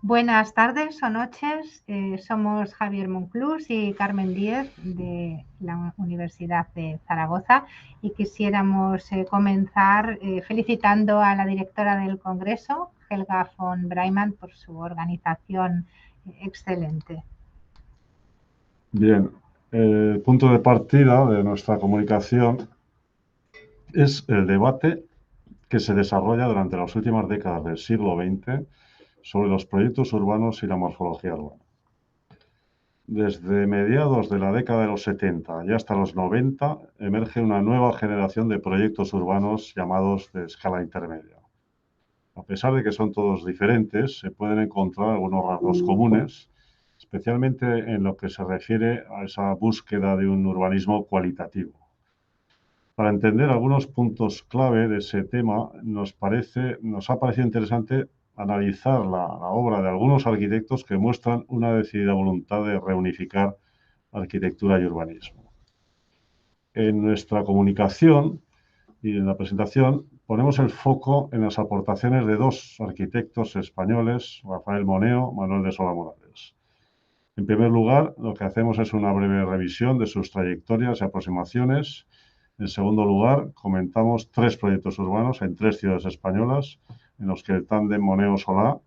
Buenas tardes o noches, somos Javier Monclús y Carmen Díez de la Universidad de Zaragoza y quisiéramos comenzar felicitando a la directora del Congreso, Helga von Breyman, por su organización excelente. Bien, el punto de partida de nuestra comunicación es el debate que se desarrolla durante las últimas décadas del siglo XX sobre los proyectos urbanos y la morfología urbana. Desde mediados de la década de los 70 y hasta los 90 emerge una nueva generación de proyectos urbanos llamados de escala intermedia. A pesar de que son todos diferentes, se pueden encontrar algunos rasgos comunes, especialmente en lo que se refiere a esa búsqueda de un urbanismo cualitativo. Para entender algunos puntos clave de ese tema, nos ha parecido interesante analizar la obra de algunos arquitectos que muestran una decidida voluntad de reunificar arquitectura y urbanismo. En nuestra comunicación y en la presentación ponemos el foco en las aportaciones de dos arquitectos españoles, Rafael Moneo, Manuel de Sola Morales. En primer lugar, lo que hacemos es una breve revisión de sus trayectorias y aproximaciones. En segundo lugar, comentamos tres proyectos urbanos en tres ciudades españolas en los que el tándem Moneo-Solá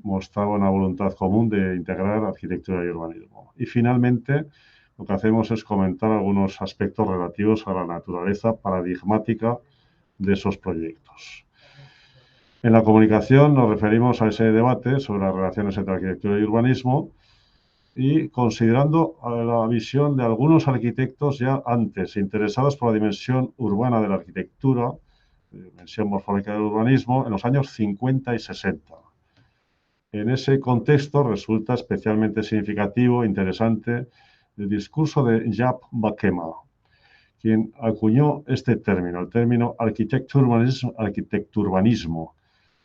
mostraba una voluntad común de integrar arquitectura y urbanismo. Y finalmente, lo que hacemos es comentar algunos aspectos relativos a la naturaleza paradigmática de esos proyectos. En la comunicación nos referimos a ese debate sobre las relaciones entre arquitectura y urbanismo y considerando la visión de algunos arquitectos ya antes interesados por la dimensión urbana de la arquitectura, dimensión morfológica del urbanismo, en los años 50 y 60. En ese contexto resulta especialmente significativo e interesante el discurso de Jaap Bakema, quien acuñó este término, el término arquitecturbanismo.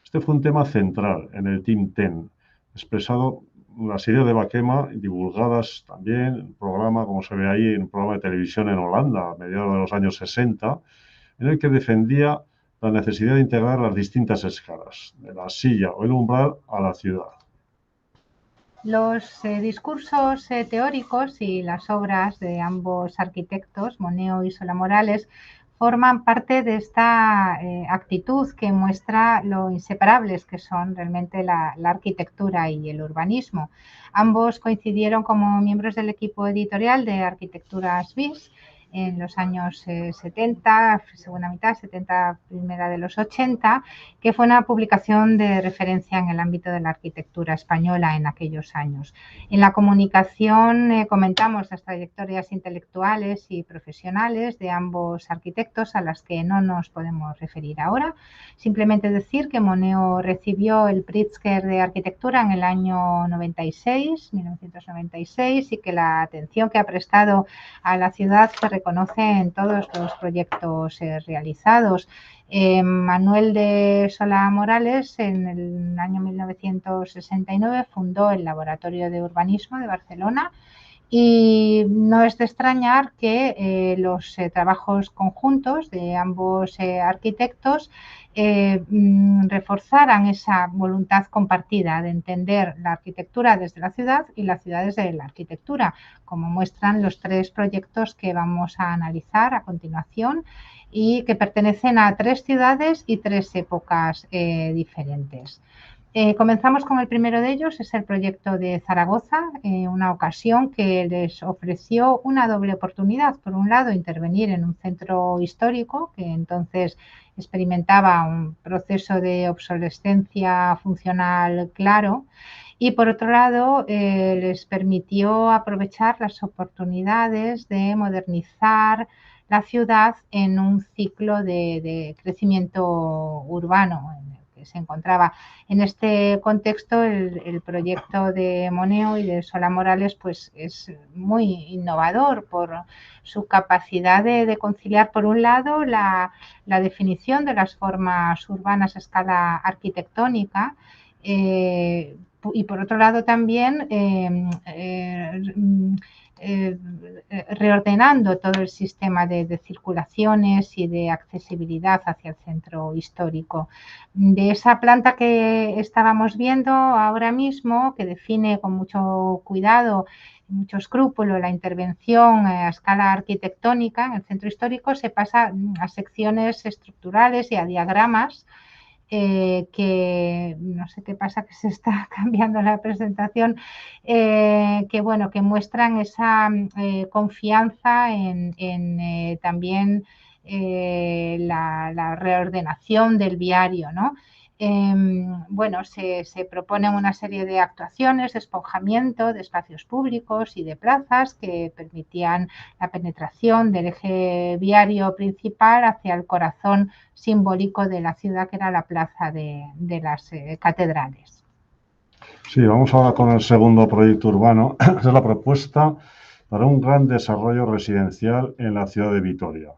Este fue un tema central en el Team Ten, expresado las ideas de Bakema, divulgadas también en un programa, como se ve ahí, en un programa de televisión en Holanda, a mediados de los años 60, en el que defendía la necesidad de integrar las distintas escalas, de la silla o el umbral a la ciudad. Los discursos teóricos y las obras de ambos arquitectos, Moneo y Solá Morales, forman parte de esta actitud que muestra lo inseparables que son realmente la arquitectura y el urbanismo. Ambos coincidieron como miembros del equipo editorial de Arquitecturas BIS en los años 70, segunda mitad, 70, primera de los 80, que fue una publicación de referencia en el ámbito de la arquitectura española en aquellos años. En la comunicación comentamos las trayectorias intelectuales y profesionales de ambos arquitectos a las que no nos podemos referir ahora. Simplemente decir que Moneo recibió el Pritzker de arquitectura en el año 1996, y que la atención que ha prestado a la ciudad se reconoce en todos los proyectos realizados. Manuel de Solá Morales en el año 1969 fundó el Laboratorio de Urbanismo de Barcelona, y no es de extrañar que los trabajos conjuntos de ambos arquitectos reforzaran esa voluntad compartida de entender la arquitectura desde la ciudad y la ciudad desde la arquitectura, como muestran los tres proyectos que vamos a analizar a continuación y que pertenecen a tres ciudades y tres épocas diferentes. Comenzamos con el primero de ellos, es el proyecto de Zaragoza, una ocasión que les ofreció una doble oportunidad. Por un lado, intervenir en un centro histórico que entonces experimentaba un proceso de obsolescencia funcional claro, y por otro lado les permitió aprovechar las oportunidades de modernizar la ciudad en un ciclo de crecimiento urbano en el que se encontraba. En este contexto, el proyecto de Moneo y de Solá Morales pues, es muy innovador por su capacidad de conciliar, por un lado, la definición de las formas urbanas a escala arquitectónica, y por otro lado también reordenando todo el sistema de circulaciones y de accesibilidad hacia el centro histórico. De esa planta que estábamos viendo ahora mismo, que define con mucho cuidado, mucho escrúpulo la intervención a escala arquitectónica en el centro histórico, se pasa a secciones estructurales y a diagramas que no sé qué pasa, que se está cambiando la presentación, que bueno, que muestran esa confianza en también la reordenación del viario, ¿no? Bueno, se proponen una serie de actuaciones de esponjamiento de espacios públicos y de plazas que permitían la penetración del eje viario principal hacia el corazón simbólico de la ciudad, que era la plaza de las catedrales. Sí, vamos ahora con el segundo proyecto urbano. Es la propuesta para un gran desarrollo residencial en la ciudad de Vitoria.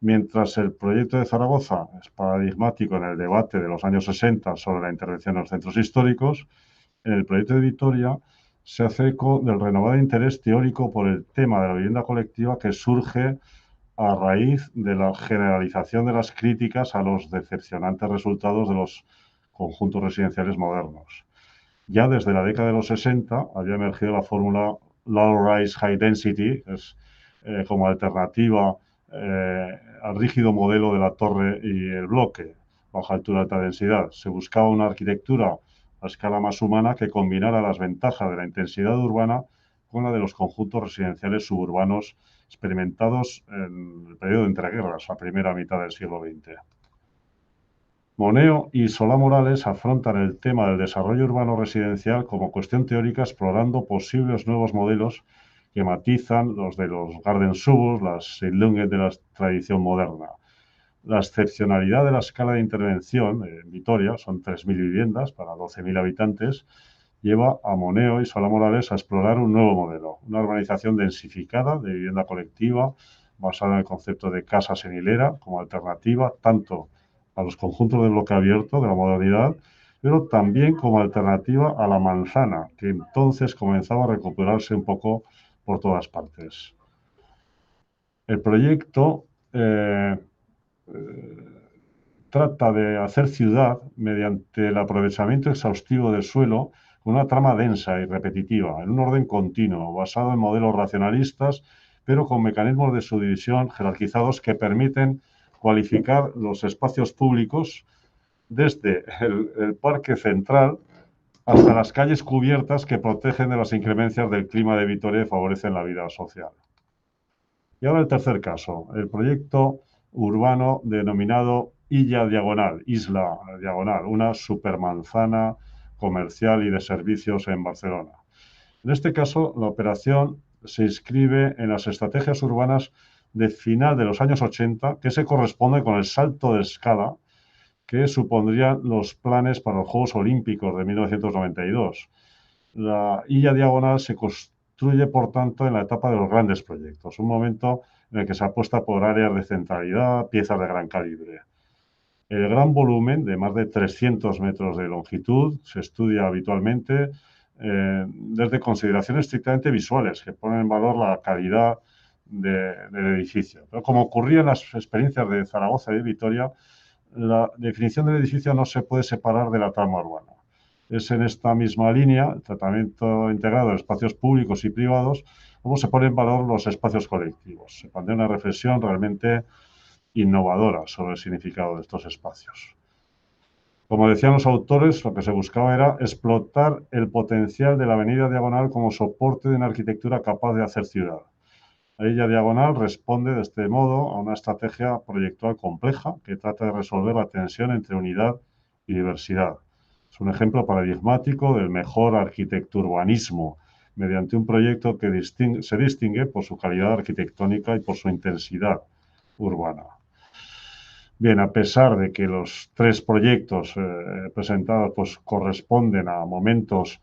Mientras el proyecto de Zaragoza es paradigmático en el debate de los años 60 sobre la intervención en los centros históricos, en el proyecto de Vitoria se hace eco del renovado interés teórico por el tema de la vivienda colectiva que surge a raíz de la generalización de las críticas a los decepcionantes resultados de los conjuntos residenciales modernos. Ya desde la década de los 60 había emergido la fórmula Low-Rise High Density, como alternativa al rígido modelo de la torre y el bloque, baja altura, alta densidad. Se buscaba una arquitectura a escala más humana que combinara las ventajas de la intensidad urbana con la de los conjuntos residenciales suburbanos experimentados en el periodo de entreguerras, la primera mitad del siglo XX. Moneo y Solá Morales afrontan el tema del desarrollo urbano residencial como cuestión teórica, explorando posibles nuevos modelos que matizan los de los Garden Suburbs, las Siedlungen de la tradición moderna. La excepcionalidad de la escala de intervención en Vitoria, son 3.000 viviendas para 12.000 habitantes, lleva a Moneo y Solá Morales a explorar un nuevo modelo, una urbanización densificada de vivienda colectiva basada en el concepto de casas en hilera como alternativa tanto a los conjuntos de bloque abierto de la modernidad, pero también como alternativa a la manzana, que entonces comenzaba a recuperarse un poco por todas partes. El proyecto trata de hacer ciudad mediante el aprovechamiento exhaustivo del suelo con una trama densa y repetitiva, en un orden continuo, basado en modelos racionalistas, pero con mecanismos de subdivisión jerarquizados que permiten cualificar los espacios públicos desde el parque central hasta las calles cubiertas que protegen de las inclemencias del clima de Vitoria y favorecen la vida social. Y ahora el tercer caso, el proyecto urbano denominado Isla Diagonal, una supermanzana comercial y de servicios en Barcelona. En este caso, la operación se inscribe en las estrategias urbanas de final de los años 80, que se corresponde con el salto de escala que supondrían los planes para los Juegos Olímpicos de 1992. La Isla Diagonal se construye, por tanto, en la etapa de los grandes proyectos, un momento en el que se apuesta por áreas de centralidad, piezas de gran calibre. El gran volumen, de más de 300 metros de longitud, se estudia habitualmente desde consideraciones estrictamente visuales, que ponen en valor la calidad del edificio. Pero como ocurría en las experiencias de Zaragoza y de Vitoria, la definición del edificio no se puede separar de la trama urbana. Es en esta misma línea, el tratamiento integrado de espacios públicos y privados, cómo se ponen en valor los espacios colectivos. Se plantea una reflexión realmente innovadora sobre el significado de estos espacios. Como decían los autores, lo que se buscaba era explotar el potencial de la avenida Diagonal como soporte de una arquitectura capaz de hacer ciudad. La Isla Diagonal responde de este modo a una estrategia proyectual compleja que trata de resolver la tensión entre unidad y diversidad. Es un ejemplo paradigmático del mejor arquitecturbanismo mediante un proyecto que se distingue por su calidad arquitectónica y por su intensidad urbana. Bien, a pesar de que los tres proyectos presentados pues, corresponden a momentos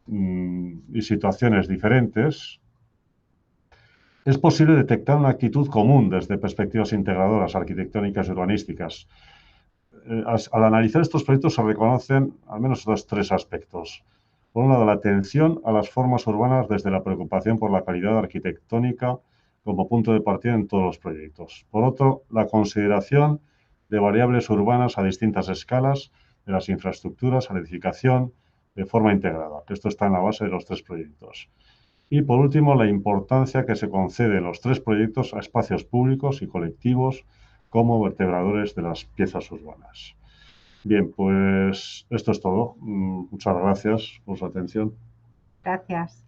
y situaciones diferentes, es posible detectar una actitud común desde perspectivas integradoras, arquitectónicas y urbanísticas. Al analizar estos proyectos se reconocen al menos estos tres aspectos. Por un lado, la atención a las formas urbanas desde la preocupación por la calidad arquitectónica como punto de partida en todos los proyectos. Por otro, la consideración de variables urbanas a distintas escalas, de las infraestructuras a la edificación, de forma integrada. Esto está en la base de los tres proyectos. Y por último, la importancia que se concede en los tres proyectos a espacios públicos y colectivos como vertebradores de las piezas urbanas. Bien, pues esto es todo. Muchas gracias por su atención. Gracias.